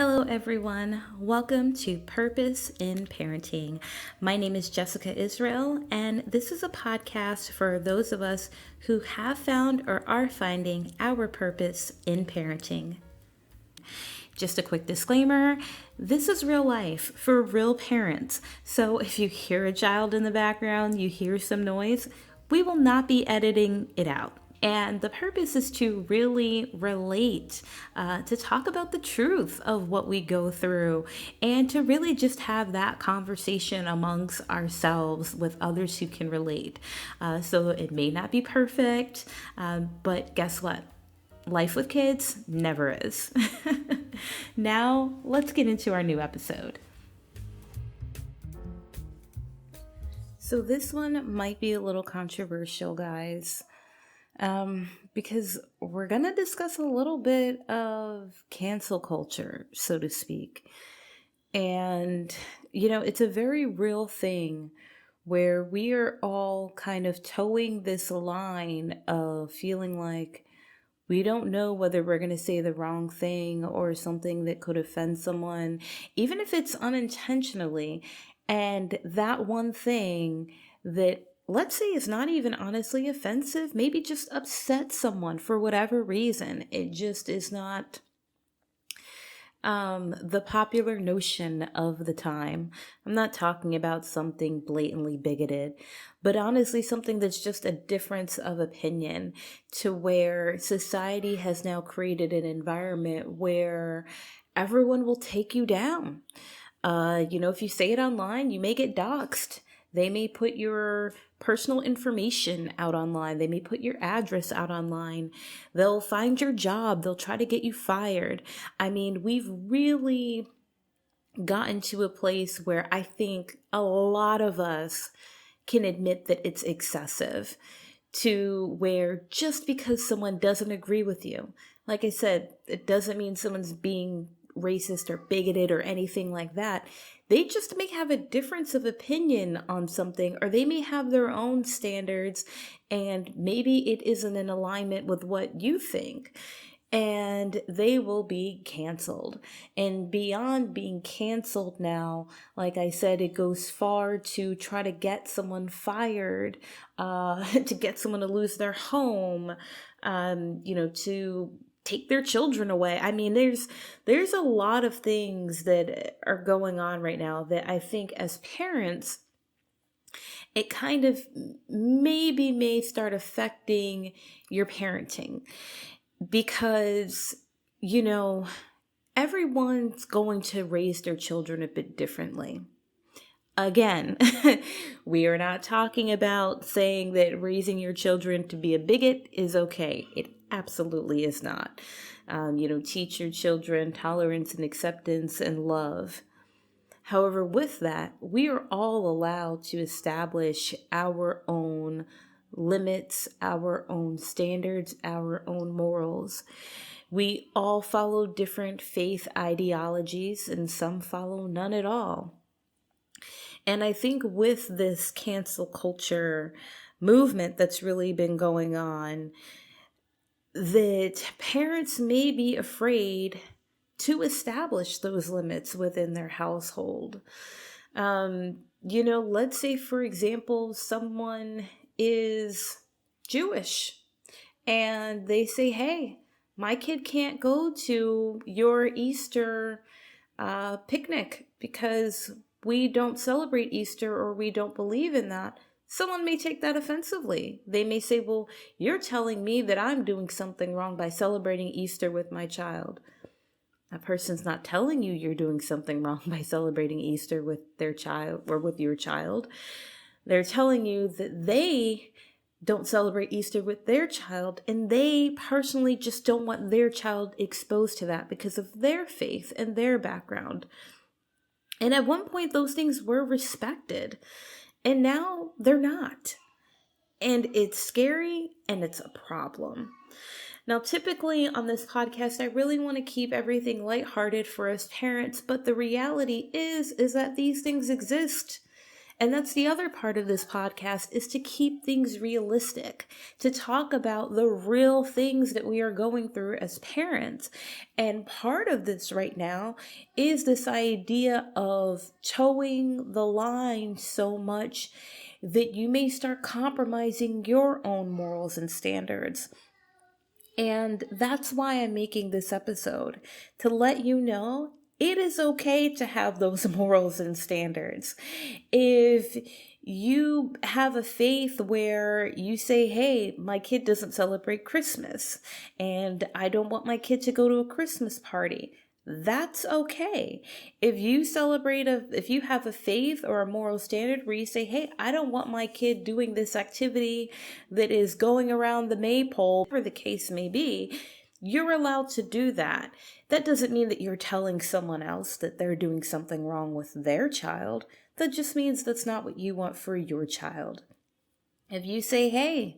Hello, everyone. Welcome to Purpose in Parenting. My name is Jessica Israel, and this is a podcast for those of us who have found or are finding our purpose in parenting. Just a quick disclaimer, this is real life for real parents. So if you hear a child in the background, you hear some noise, we will not be editing it out. And the purpose is to really relate, to talk about the truth of what we go through, and to really just have that conversation amongst ourselves with others who can relate. So it may not be perfect, but guess what? Life with kids never is. Now, let's get into our new episode. So this one might be a little controversial, guys. Because we're going to discuss a little bit of cancel culture, so to speak. And, it's a very real thing where we are all kind of towing this line of feeling like we don't know whether we're going to say the wrong thing or something that could offend someone, even if it's unintentionally. And that one thing that, let's say, is not even honestly offensive, maybe just upset someone for whatever reason. It just is not the popular notion of the time. I'm not talking about something blatantly bigoted, but honestly something that's just a difference of opinion, to where society has now created an environment where everyone will take you down. If you say it online, you may get doxxed. They may put your personal information out online. They may put your address out online. They'll find your job. They'll try to get you fired. I mean, we've really gotten to a place where I think a lot of us can admit that it's excessive, to where just because someone doesn't agree with you, like I said, it doesn't mean someone's being racist or bigoted or anything like that. They just may have a difference of opinion on something, or they may have their own standards, and maybe it isn't in alignment with what you think, and they will be canceled. And beyond being canceled now, like I said, it goes far to try to get someone fired, to get someone to lose their home, to take their children away. I mean, there's a lot of things that are going on right now that I think as parents, it kind of maybe may start affecting your parenting, because, everyone's going to raise their children a bit differently. Again, we are not talking about saying that raising your children to be a bigot is okay. It absolutely is not. Teach your children tolerance and acceptance and love. However, with that, we are all allowed to establish our own limits, our own standards, our own morals. We all follow different faith ideologies, and some follow none at all. And I think with this cancel culture movement that's really been going on, that parents may be afraid to establish those limits within their household. Let's say, for example, someone is Jewish and they say, hey, my kid can't go to your Easter picnic because we don't celebrate Easter, or we don't believe in that. Someone may take that offensively. They may say, well, you're telling me that I'm doing something wrong by celebrating Easter with my child. That person's not telling you you're doing something wrong by celebrating Easter with their child or with your child. They're telling you that they don't celebrate Easter with their child, and they personally just don't want their child exposed to that because of their faith and their background. And at one point, those things were respected, and now they're not. And it's scary, and it's a problem. Now, typically on this podcast, I really want to keep everything lighthearted for us parents, but the reality is that these things exist. And that's the other part of this podcast, is to keep things realistic, to talk about the real things that we are going through as parents. And part of this right now is this idea of towing the line so much that you may start compromising your own morals and standards. And that's why I'm making this episode, to let you know it is okay to have those morals and standards. If you have a faith where you say, hey, my kid doesn't celebrate Christmas and I don't want my kid to go to a Christmas party, that's okay. If you have a faith or a moral standard where you say, hey, I don't want my kid doing this activity that is going around the maypole, whatever the case may be, you're allowed to do that. That doesn't mean that you're telling someone else that they're doing something wrong with their child. That just means that's not what you want for your child. If you say, hey,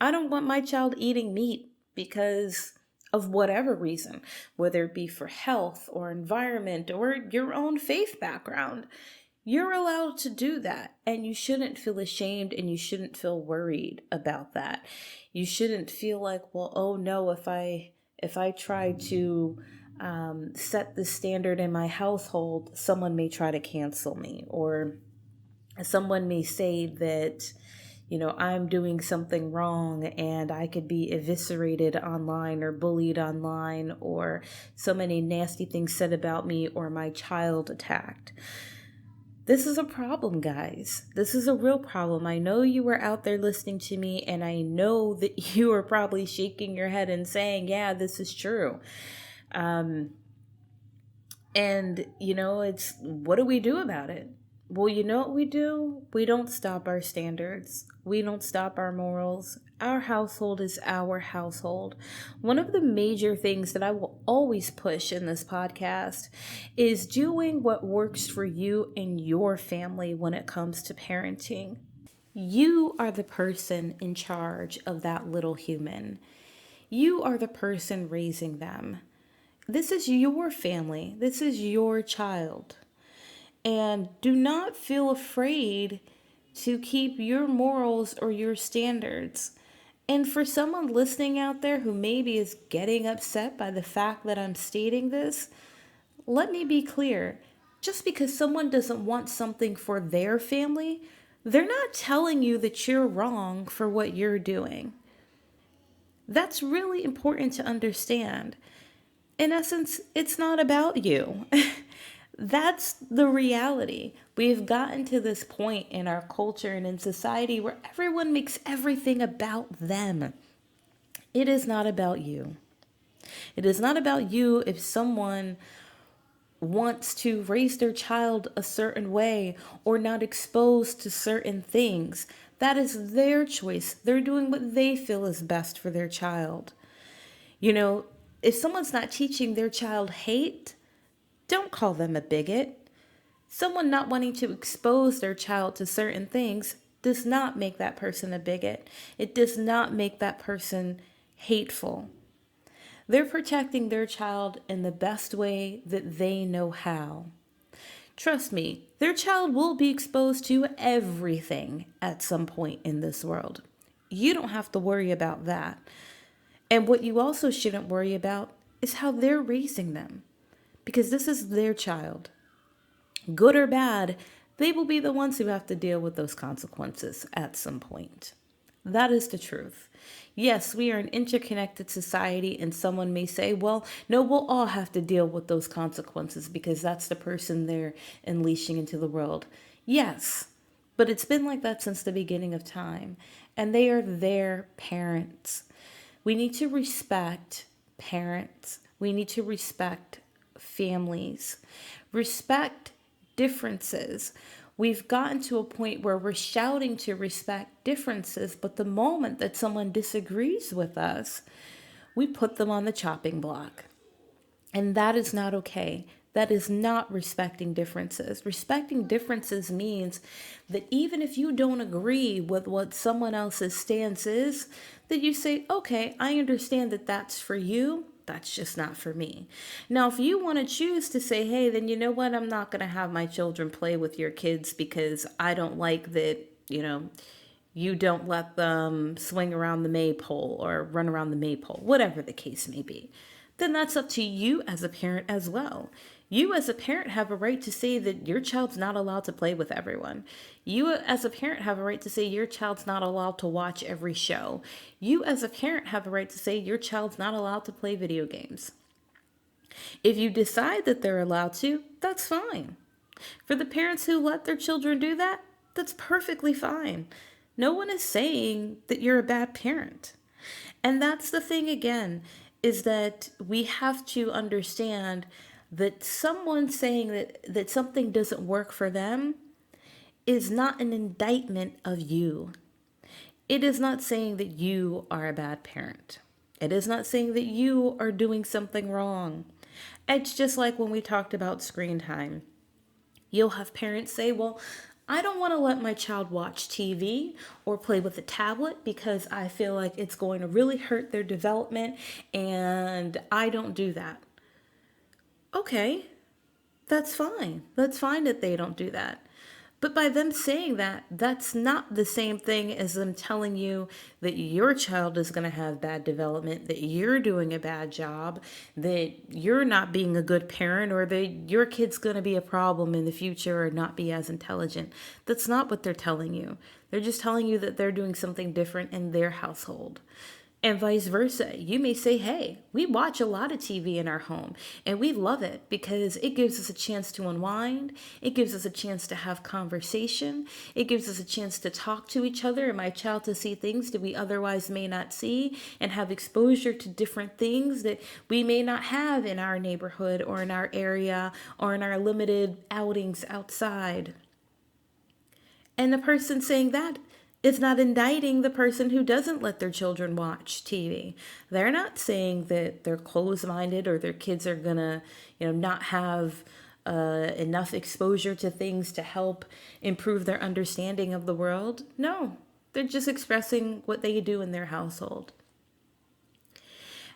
I don't want my child eating meat because of whatever reason, whether it be for health or environment or your own faith background, you're allowed to do that. And you shouldn't feel ashamed and you shouldn't feel worried about that. You shouldn't feel like, well, oh no, if I try to set the standard in my household, someone may try to cancel me, or someone may say that, I'm doing something wrong and I could be eviscerated online or bullied online, or so many nasty things said about me, or my child attacked. This is a problem, guys. This is a real problem. I know you were out there listening to me, and I know that you are probably shaking your head and saying, yeah, this is true. It's, what do we do about it? Well, you know what we do? We don't stop our standards. We don't stop our morals. Our household is our household. One of the major things that I will always push in this podcast is doing what works for you and your family when it comes to parenting. You are the person in charge of that little human. You are the person raising them. This is your family. This is your child. And do not feel afraid to keep your morals or your standards. And for someone listening out there who maybe is getting upset by the fact that I'm stating this, let me be clear. Just because someone doesn't want something for their family, they're not telling you that you're wrong for what you're doing. That's really important to understand. In essence, it's not about you. That's the reality. We've gotten to this point in our culture and in society where everyone makes everything about them. It is not about you. It is not about you if someone wants to raise their child a certain way or not exposed to certain things. That is their choice. They're doing what they feel is best for their child. If someone's not teaching their child hate, don't call them a bigot. Someone not wanting to expose their child to certain things does not make that person a bigot. It does not make that person hateful. They're protecting their child in the best way that they know how. Trust me, their child will be exposed to everything at some point in this world. You don't have to worry about that. And what you also shouldn't worry about is how they're raising them, because this is their child. Good or bad, they will be the ones who have to deal with those consequences at some point. That is the truth. Yes, we are an interconnected society, and someone may say, well, no, we'll all have to deal with those consequences because that's the person they're unleashing into the world. Yes, but it's been like that since the beginning of time, and they are their parents. We need to respect parents. We need to respect families. Respect differences. We've gotten to a point where we're shouting to respect differences, but the moment that someone disagrees with us, we put them on the chopping block. And that is not okay. That is not respecting differences. Respecting differences means that even if you don't agree with what someone else's stance is, that you say, okay, I understand that that's for you, that's just not for me. Now, if you want to choose to say, hey, then you know what, I'm not going to have my children play with your kids because I don't like that, you don't let them swing around the maypole or run around the maypole, whatever the case may be, then that's up to you as a parent as well. You as a parent have a right to say that your child's not allowed to play with everyone. You as a parent have a right to say your child's not allowed to watch every show. You as a parent have a right to say your child's not allowed to play video games. If you decide that they're allowed to, that's fine. For the parents who let their children do that, that's perfectly fine. No one is saying that you're a bad parent. And that's the thing again, is that we have to understand that someone saying that something doesn't work for them is not an indictment of you. It is not saying that you are a bad parent. It is not saying that you are doing something wrong. It's just like when we talked about screen time. You'll have parents say, well, I don't want to let my child watch TV or play with a tablet because I feel like it's going to really hurt their development, and I don't do that. Okay, that's fine. That's fine that they don't do that. But by them saying that, that's not the same thing as them telling you that your child is going to have bad development, that you're doing a bad job, that you're not being a good parent, or that your kid's going to be a problem in the future or not be as intelligent. That's not what they're telling you. They're just telling you that they're doing something different in their household. And vice versa. You may say, hey, we watch a lot of TV in our home and we love it because it gives us a chance to unwind. It gives us a chance to have conversation. It gives us a chance to talk to each other and my child to see things that we otherwise may not see and have exposure to different things that we may not have in our neighborhood or in our area or in our limited outings outside. And the person saying that is not indicting the person who doesn't let their children watch TV. They're not saying that they're closed-minded or their kids are gonna, not have enough exposure to things to help improve their understanding of the world. No, they're just expressing what they do in their household.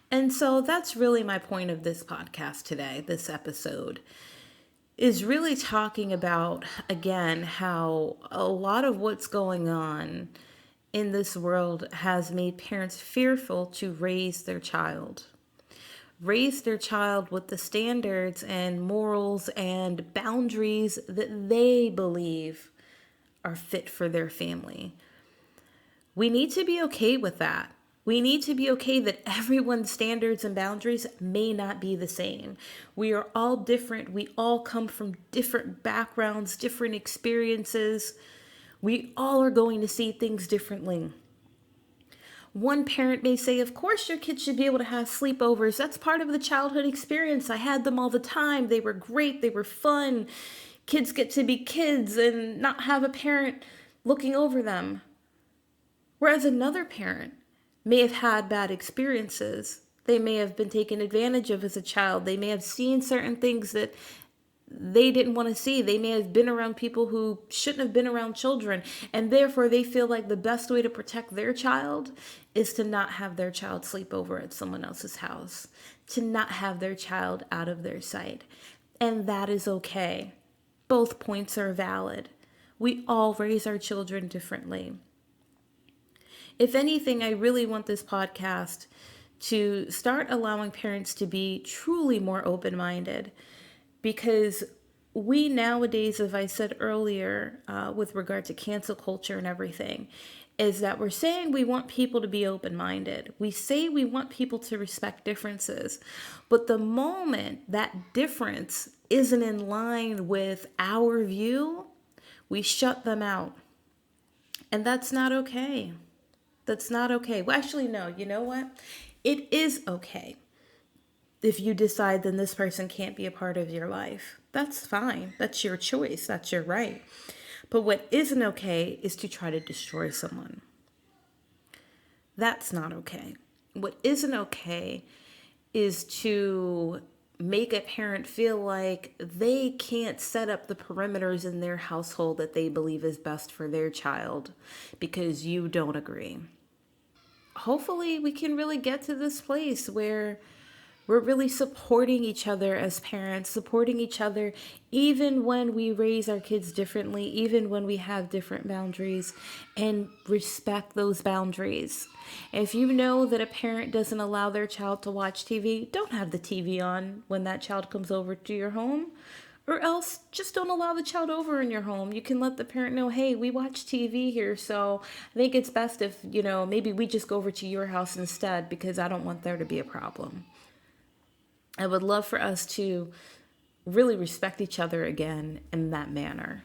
And so that's really my point of this podcast today, this episode, is really talking about, again, how a lot of what's going on in this world has made parents fearful to raise their child. Raise their child with the standards and morals and boundaries that they believe are fit for their family. We need to be okay with that. We need to be okay that everyone's standards and boundaries may not be the same. We are all different. We all come from different backgrounds, different experiences. We all are going to see things differently. One parent may say, of course, your kids should be able to have sleepovers. That's part of the childhood experience. I had them all the time. They were great. They were fun. Kids get to be kids and not have a parent looking over them. Whereas another parent may have had bad experiences. They may have been taken advantage of as a child. They may have seen certain things that they didn't want to see. They may have been around people who shouldn't have been around children. And therefore, they feel like the best way to protect their child is to not have their child sleep over at someone else's house, to not have their child out of their sight. And that is okay. Both points are valid. We all raise our children differently. If anything, I really want this podcast to start allowing parents to be truly more open-minded, because we nowadays, as I said earlier, with regard to cancel culture and everything, is that we're saying we want people to be open-minded. We say we want people to respect differences, but the moment that difference isn't in line with our view, we shut them out. And that's not okay. That's not okay. Well, actually, no, you know what? It is okay if you decide then this person can't be a part of your life. That's fine. That's your choice. That's your right. But what isn't okay is to try to destroy someone. That's not okay. What isn't okay is to make a parent feel like they can't set up the perimeters in their household that they believe is best for their child because you don't agree. Hopefully we can really get to this place where we're really supporting each other as parents, supporting each other even when we raise our kids differently, even when we have different boundaries, and respect those boundaries. If you know that a parent doesn't allow their child to watch TV, don't have the TV on when that child comes over to your home. Or else just don't allow the child over in your home. You can let the parent know, hey, we watch TV here, so I think it's best if, maybe we just go over to your house instead because I don't want there to be a problem. I would love for us to really respect each other again in that manner.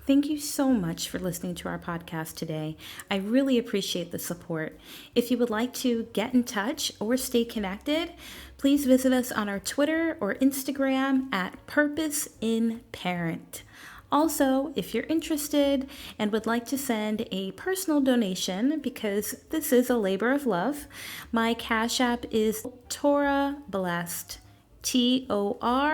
Thank you so much for listening to our podcast today. I really appreciate the support. If you would like to get in touch or stay connected, please visit us on our Twitter or Instagram at Purpose in Parent. Also, if you're interested and would like to send a personal donation, because this is a labor of love, my Cash App is Torah Blessed, TorahBlessed.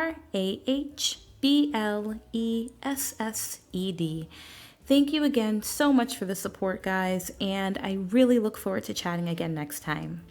Thank you again so much for the support, guys, and I really look forward to chatting again next time.